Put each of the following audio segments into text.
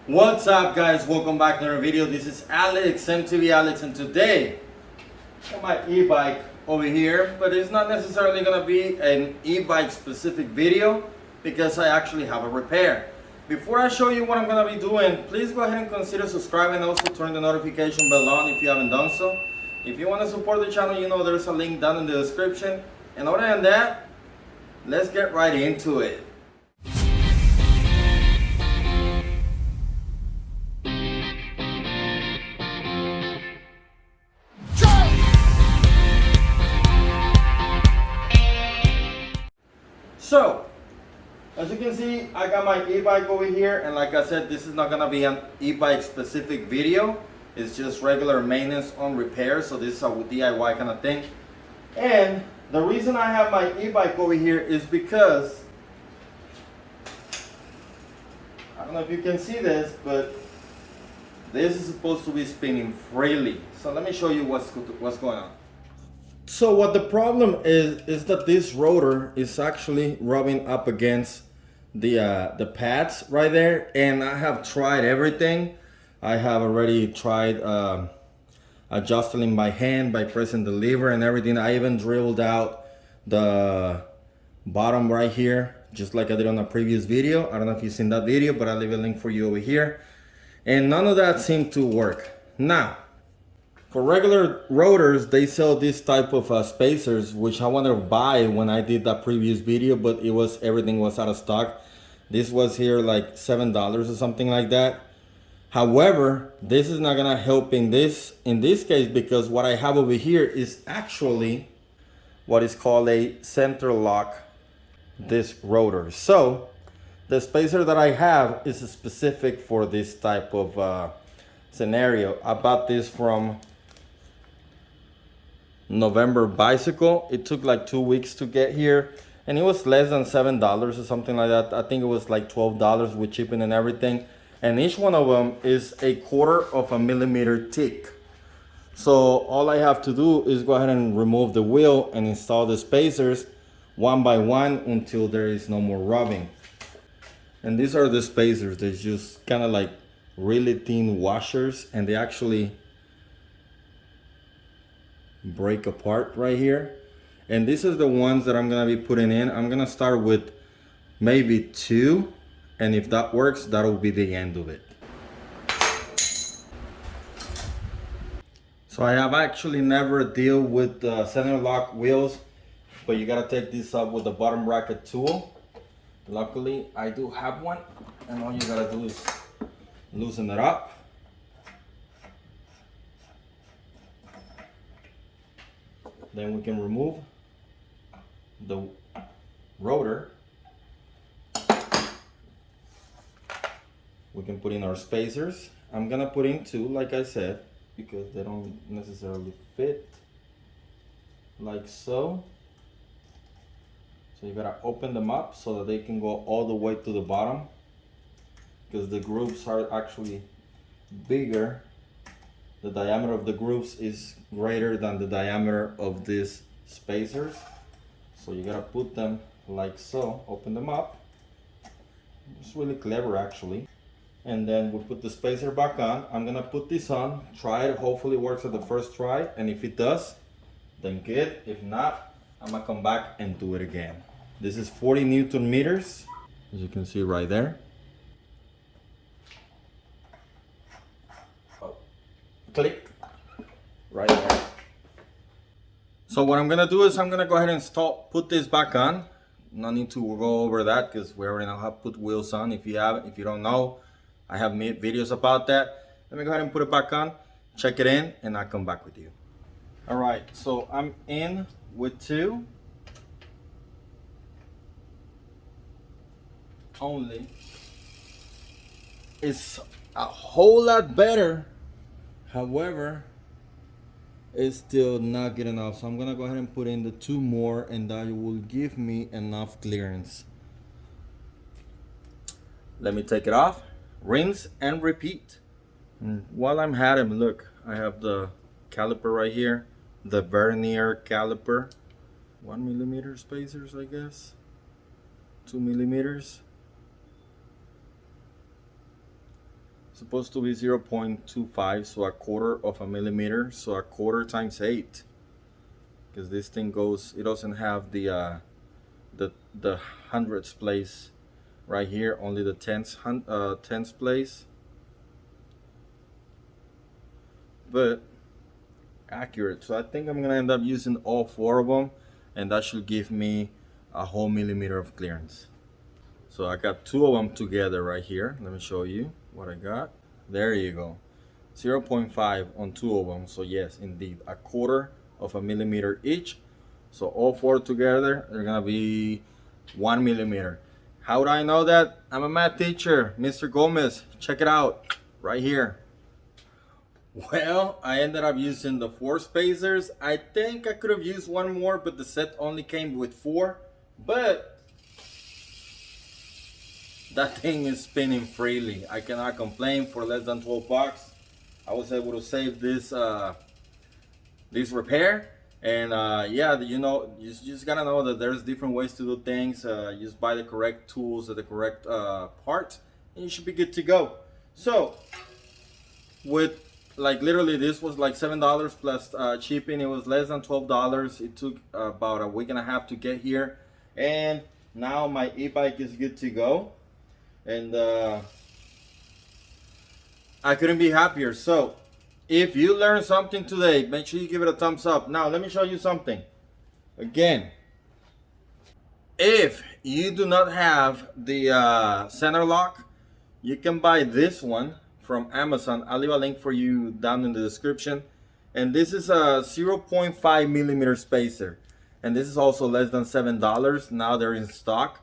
What's up, guys? Welcome back to another video. This is Alex, MTB Alex, and today I got my e-bike over here, but it's not necessarily gonna be an e-bike specific video because I actually have a repair. Before I show you what I'm gonna be doing, please go ahead and consider subscribing and also turn the notification bell on if you haven't done so. If you want to support the channel, you know there's a link down in the description. And other than that, let's get right into it. So, as you can see, I got my e-bike over here, and like I said, this is not gonna be an e-bike specific video. It's just regular maintenance on repair, so this is a DIY kind of thing. And the reason I have my e-bike over here is because, I don't know if you can see this, but this is supposed to be spinning freely. So let me show you what's going on. So what the problem is that this rotor is actually rubbing up against the pads right there, and I have tried everything. I have already tried adjusting by hand by pressing the lever and everything. I even drilled out the bottom right here, just like I did on a previous video. I don't know if you've seen that video, but I'll leave a link for you over here. And none of that seemed to work. Now, for regular rotors, they sell this type of spacers, which I wanted to buy when I did that previous video, but everything was out of stock. This was here like $7 or something like that. However, this is not gonna help in this case, because what I have over here is actually what is called a Centerlock disc rotor. So the spacer that I have is specific for this type of scenario. I bought this from November Bicycle. It took like 2 weeks to get here, and it was less than $7 or something like that. I think it was like $12 with shipping and everything. And each one of them is 1/4 of a millimeter thick. So all I have to do is go ahead and remove the wheel and install the spacers one by one until there is no more rubbing. And these are the spacers. They're just kind of like really thin washers, and they actually break apart right here. And this is the ones that I'm gonna be putting in. I'm gonna start with maybe 2, and if that works, that'll be the end of it. So I have actually never deal with Centerlock wheels, but you gotta take this up with the bottom bracket tool. Luckily I do have one, and all you gotta do is loosen it up. Then we can remove the rotor. We can put in our spacers. I'm gonna put in 2, like I said, because they don't necessarily fit like so. So you gotta open them up so that they can go all the way to the bottom, because the grooves are actually bigger. The diameter of the grooves is greater than the diameter of these spacers. So you gotta put them like so, open them up. It's really clever actually. And then we'll put the spacer back on. I'm gonna put this on, try it, hopefully it works at the first try. And if it does, then good. If not, I'm gonna come back and do it again. This is 40 Newton meters, as you can see right there. Click right there. So what I'm gonna do is I'm gonna go ahead and put this back on. No need to go over that because we already know how to put wheels on. If you don't know, I have made videos about that. Let me go ahead and put it back on, check it in, and I'll come back with you. All right, so I'm in with 2 only. It's a whole lot better. However, it's still not good enough. So I'm gonna go ahead and put in the 2 more, and that will give me enough clearance. Let me take it off, rinse and repeat. And while I'm at it, look, I have the caliper right here, the vernier caliper, 1 millimeter spacers, I guess, 2 millimeters. supposed to be 0.25, so a quarter of a millimeter, so a quarter times 8, because this thing goes, it doesn't have the hundredths place right here, only the tenths place, but accurate. So I think I'm gonna end up using all 4 of them, and that should give me a whole millimeter of clearance. So I got 2 of them together right here. Let me show you what I got. There you go, 0.5 on 2 of them. So yes, indeed, a quarter of a millimeter each. So all 4 together, they're gonna be 1 millimeter. How would I know that? I'm a math teacher, Mr. Gomez. Check it out right here. Well, I ended up using the 4 spacers. I think I could have used 1 more, but the set only came with 4. But that thing is spinning freely. I cannot complain. For less than 12 bucks, I was able to save this this repair. And yeah, you know, you just gotta know that there's different ways to do things. Just buy the correct tools at the correct part, and you should be good to go. So with like literally this was like $7 plus shipping. It was less than $12. It took about a week and a half to get here, and now my e-bike is good to go, and I couldn't be happier. So if you learned something today, make sure you give it a thumbs up. Now let me show you something. Again, if you do not have the Centerlock, you can buy this one from Amazon. I'll leave a link for you down in the description. And this is a 0.5 millimeter spacer, and this is also less than $7. Now they're in stock,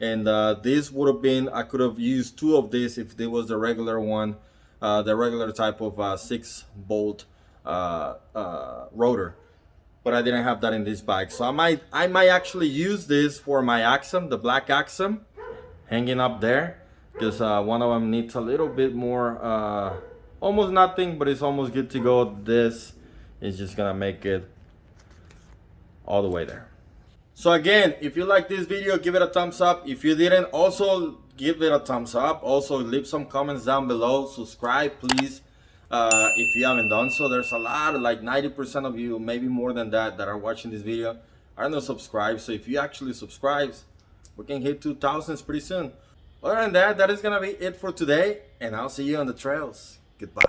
and this would have been, I could have used 2 of these if there was the regular one, the regular type of 6-bolt rotor, but I didn't have that in this bike. So I might actually use this for my Axum, the black Axum, hanging up there, because one of them needs a little bit more, almost nothing, but it's almost good to go. This is just gonna make it all the way there. So again, if you like this video, give it a thumbs up. If you didn't, also give it a thumbs up. Also leave some comments down below. Subscribe please, if you haven't done so. There's a lot, like 90% of you, maybe more than that, that are watching this video are not subscribed. So if you actually subscribe, we can hit 2,000 pretty soon. Other than that, that is gonna be it for today, and I'll see you on the trails. Goodbye.